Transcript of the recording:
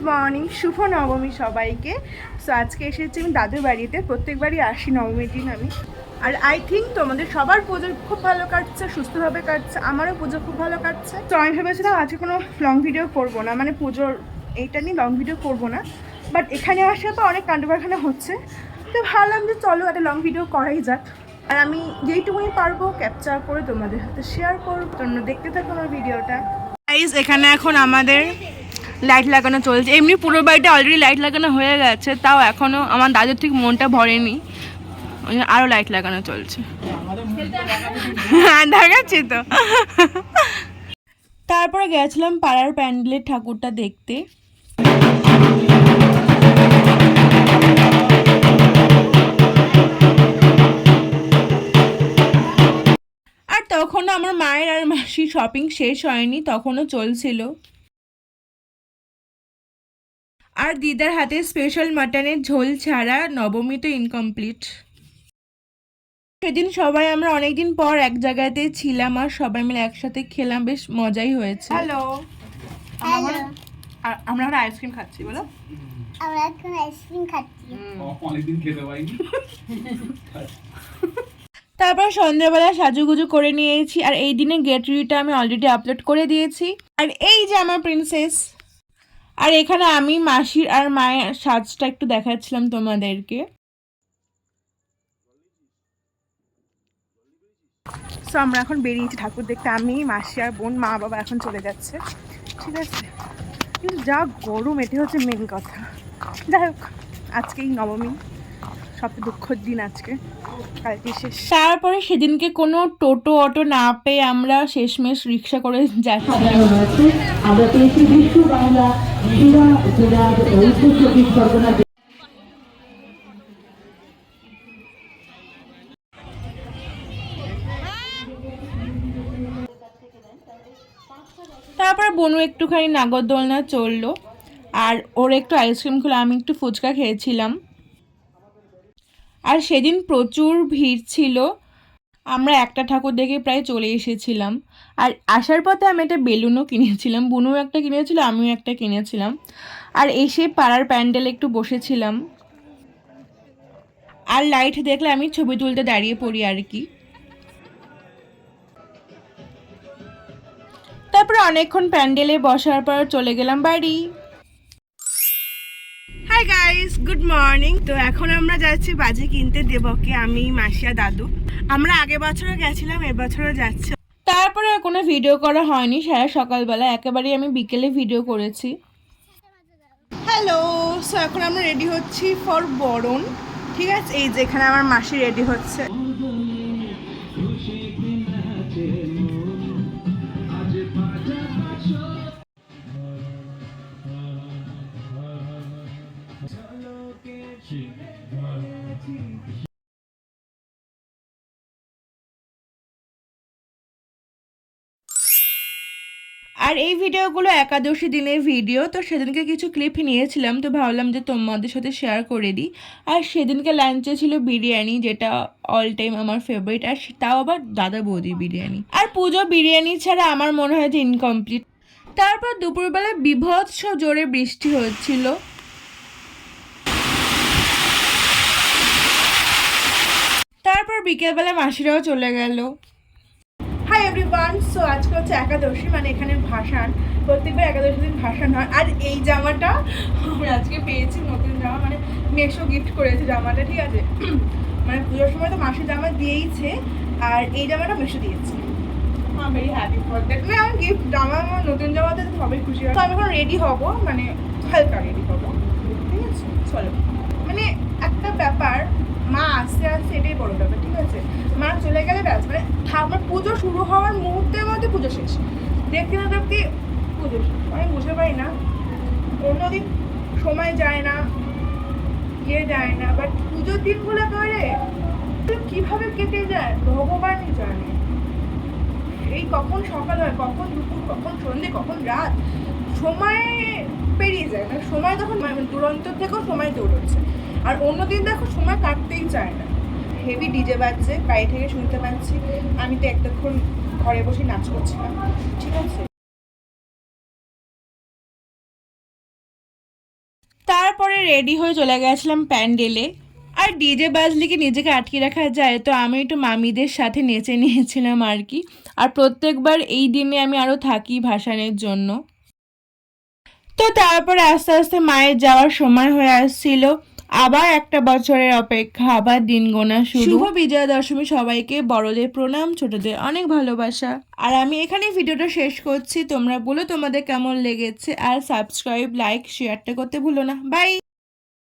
Morning, শুভ নবমী সবাইকে। So আজকে এসেছি আমি দাদুর বাড়িতে। প্রত্যেকবারই আসি নবমীর দিন আমি। আর আই থিঙ্ক তোমাদের সবার পুজো খুব ভালো কাটছে, সুস্থভাবে কাটছে, আমারও পুজো খুব ভালো কাটছে। তো আমি ভেবেছিলাম আজকে কোনো লং ভিডিও করবো না, মানে পুজোর এইটা নিয়ে লং ভিডিও করবো না। বাট এখানে আসে তো অনেক কাণ্ডকারখানা হচ্ছে, তো ভাবলাম যে চলো একটা লং ভিডিও করাই যাক। আর আমি যেইটুকুনি পারবো ক্যাপচার করে তোমাদের সাথে শেয়ার করবো, তোমরা দেখতে থাকো আমার ভিডিওটা। গাইস, এখানে এখন আমাদের লাইট লাগানো চলছে। এমনি পুরো বাড়িটা অলরেডি লাইট লাগানো হয়ে গেছে, তাও এখনও আমার দাদুর ঠিক মনটা ভরেনি, আরও লাইট লাগানো চলছে। হ্যাঁ, দেখাচ্ছি তো। তারপরে গেছিলাম পাড়ার প্যান্ডেলের ঠাকুরটা দেখতে। আর তখনও আমার মায়ের আর মাসির শপিং শেষ হয়নি, তখনও চলছিল। আর দিদার হাতে স্পেশাল মাটনের ঝোল ছাড়া নবমী তো ইনকমপ্লিট। সেদিন সবাই আমরা অনেকদিন পর এক জায়গাতে ছিলাম আর সবাই মিলে একসাথে খেলাম, বেশ মজাই হয়েছে। হ্যালো, আমরা এখন আইসক্রিম খাচ্ছি। বলো, আমরা এখন আইসক্রিম খাচ্ছি। অনেকদিন খেতে পাইনি। তারপর সন্ধ্যাবেলা সাজুগুজু করে নিয়েছি। আর এই দিনে গেট রেডিটা আমি অলরেডি আপলোড করে দিয়েছি। আর এই যে আমার প্রিন্সেস। আর এখানে আমি মাসির আর মায়ের সাজটা একটু দেখাচ্ছিলাম তোমাদেরকে। সো আমরা এখন বেরিয়েছি ঠাকুর দেখতে। আমি, মাসি আর বোন, মা বাবা এখন চলে যাচ্ছে। ঠিক আছে, কিন্তু যা গরম, এটি হচ্ছে মেন কথা। যাই হোক, আজকেই নবমী, সবচেয়ে দুঃখের দিন আজকে, কালকে শেষ। তারপরে সেদিনকে কোনো টোটো অটো না পেয়ে আমরা শেষমেশ রিক্সা করে যাচ্ছি। আমরা পেয়েছি বিশ্ব বাংলা ক্রীড়া জেলার উত্তর চব্বিশ পরগনা। তারপরে বনু একটুখানি নাগরদোলনা চললো, আর ওর একটু আইসক্রিম খেলো, আমি একটু ফুচকা খেয়েছিলাম। আর সেদিন প্রচুর ভিড় ছিল, আমরা একটা ঠাকুর দেখে প্রায় চলে এসেছিলাম। আর আসার পথে আমি একটা বেলুনও কিনেছিলাম, বুনু একটা কিনেছিল, আমিও একটা কিনেছিলাম। আর এসে পাড়ার প্যান্ডেলে একটু বসেছিলাম। আর লাইট দেখলে আমি ছবি তুলতে দাঁড়িয়ে পড়ি আর কি। তারপরে অনেকক্ষণ প্যান্ডেলে বসার পর চলে গেলাম বাড়ি। Hi guys, good morning. তো এখন আমরা যাচ্ছি বাজি কিনতে দেবকে, আমি, মাসিয়া, দাদু। আমরা আগের বছরও গেছিলাম, এবছরও যাচ্ছি। তারপরে কোনো ভিডিও করা হয়নি সারা সকালবেলা, একেবারেই আমি বিকেলে ভিডিও করেছি। হ্যালো, সো এখন আমরা রেডি হচ্ছি ফর বরণ। ঠিক আছে, এই যে এখানে আমার মাসি রেডি হচ্ছে। আর এই ভিডিওগুলো একাদশী দিনের ভিডিও, তো সেদিনকে কিছু ক্লিপ নিয়েছিলাম, তো ভাবলাম যে তোমাদের সাথে শেয়ার করে দিই। আর সেদিনকে লাঞ্চে ছিল বিরিয়ানি, যেটা অল টাইম আমার ফেভারিট, আর তাও আবার দাদা বৌদির বিরিয়ানি। আর পুজো বিরিয়ানি ছাড়া আমার মনে হয় যে ইনকমপ্লিট। তারপর দুপুরবেলা বিভৎস জোরে বৃষ্টি হচ্ছিল। তারপর বিকেলবেলা মাসিরাও চলে গেল। হাই এভরিওয়ান, সো আজকে হচ্ছে একাদশী, মানে এখানে ভাসান, প্রত্যেকবার একাদশী দিন ভাসান হয়। আর এই জামাটা আমরা আজকে পেয়েছি, নতুন জামা, মানে মেশো গিফট করেছে জামাটা। ঠিক আছে, মানে পুজোর সময় তো মাসি জামা দিয়েইছে, আর এই জামাটা মেশো দিয়েছে। হ্যাঁ, ভেরি হ্যাপি ফর দ্যাট। মানে আমার গিফট জামা, আমার নতুন জামাতে সবাই খুশি হয়। তো আমি এখন রেডি হবো, মানে হালকা রেডি হবো। ঠিক আছে, চলো। মানে একটা ব্যাপার, মা আস্তে আস্তে, এটাই বড় ব্যাপার। ঠিক আছে, মা চলে গেলে ব্যাস, মানে আমার পুজো শুরু হওয়ার মুহূর্তের মধ্যে পুজো শেষ, দেখতে না দেখতে পুজো শেষ। আমি বুঝতে পারি না, অন্যদিন সময় যায় না, ইয়ে যায় না, বাট পুজোর দিনগুলো করে কিভাবে কেটে যায় ভগবানই জানে। এই কখন সকাল হয়, কখন দুপুর, কখন সন্ধ্যে, কখন রাত, সময় পেরিয়ে যায়। মানে সময় তখন দুরন্ত থেকেও সময় দৌড়চ্ছে। আর অন্যদিন দেখো সময় কাটতেই চায় না। হেভি ডিজে বাজছে, গাড়ি থেকে শুনতে পাচ্ছি, আমি তো এতক্ষণ ঘরে বসে নাচ করছিলাম। ঠিক আছে। তারপরে রেডি হয়ে চলে গেছিলাম প্যান্ডেলে। আর ডিজে বাজলে কি নিজেকে আটকে রাখা যায়, তো আমি একটু মামিদের সাথে নেচে নিয়েছিলাম আর কি। আর প্রত্যেকবার এই দিনে আমি আরও থাকি ভাসানের জন্য। তো তারপরে আস্তে আস্তে মায়ের যাওয়ার সময় হয়ে আসছিল। আবার একটা বছরের অপেক্ষা, আবার দিন গোনা শুরু। শুভ বিজয়া দশমী সবাইকে, বড়দের প্রণাম, ছোটদের অনেক ভালোবাসা। আর আমি এখানে ভিডিওটা শেষ করছি। তোমরা বলো তোমাদের কেমন লেগেছে, আর সাবস্ক্রাইব, লাইক, শেয়ারটা করতে ভুলো না। বাই।